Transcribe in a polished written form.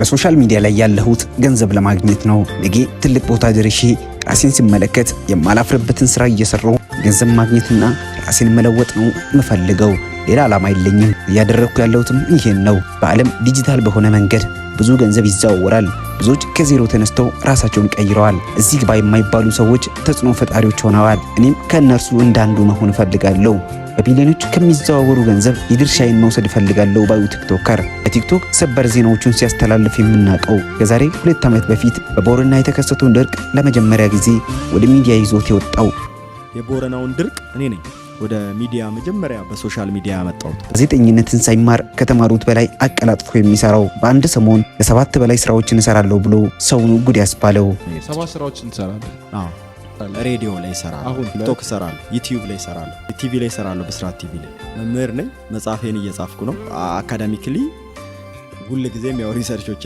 በሶሻል ሚዲያ ላይ ያለሁት ገንዘብ ለማግኘት ነው። ነገ ትልቅ ቦታ ደርሼ ራሴን ሲመለከት የማላፍርበትን ስራ እየሰራሁ ገንዘብ ማግኘትና ራሴን መለወጥ ነው የምፈልገው። ሌላ ዓላማ የለኝም። እያደረኩ ያለሁትም ይሄን ነው። በዓለም ዲጂታል በሆነ መንገድ ብዙ ገንዘብ ይዘዋወራል። ብዙዎች ከዜሮ ተነስተው ራሳቸውን ቀይረዋል። እዚህ ግባ የማይባሉ ሰዎች ተጽዕኖ ፈጣሪዎች ሆነዋል። እኔም ከእነርሱ እንዳንዱ መሆን እፈልጋለሁ። በቢሊዮኖች ከሚዘዋወሩ ገንዘብ የድርሻዬን መውሰድ እፈልጋለሁ ባዩ ቲክቶከር በቲክቶክ ሰበር ዜናዎቹን ሲያስተላልፍ የምናውቀው ከዛሬ 2 ዓመት በፊት በቦረና የተከሰተውን ድርቅ ለመጀመሪያ ጊዜ ወደ ሚዲያ ይዞት የወጣው የቦረናውን ድርቅ እኔ ነኝ ወደ ሚዲያ መጀመሪያ በሶሻል ሚዲያ ያመጣሁት። ጋዜጠኝነትን ሳይማር ከተማሩት በላይ አቀላጥፎ የሚሰራው በአንድ ሰሞን ከ7 በላይ ስራዎችን እሰራለሁ ብሎ ሰውን ጉድ ያስባለው 7 ስራዎችን ትሰራለህ? አዎ፣ ሬዲዮ ላይ እሰራለሁ፣ ቲክቶክ እሰራለሁ፣ ዩቲዩብ ላይ እሰራለሁ፣ ቲቪ ላይ እሰራለሁ፣ በስራት ቲቪ ላይ መምህር ነኝ። መጽሐፌን እየጻፍኩ ነው። አካዳሚክሊ ሁሉ ጊዜም ያው ሪሰርቾች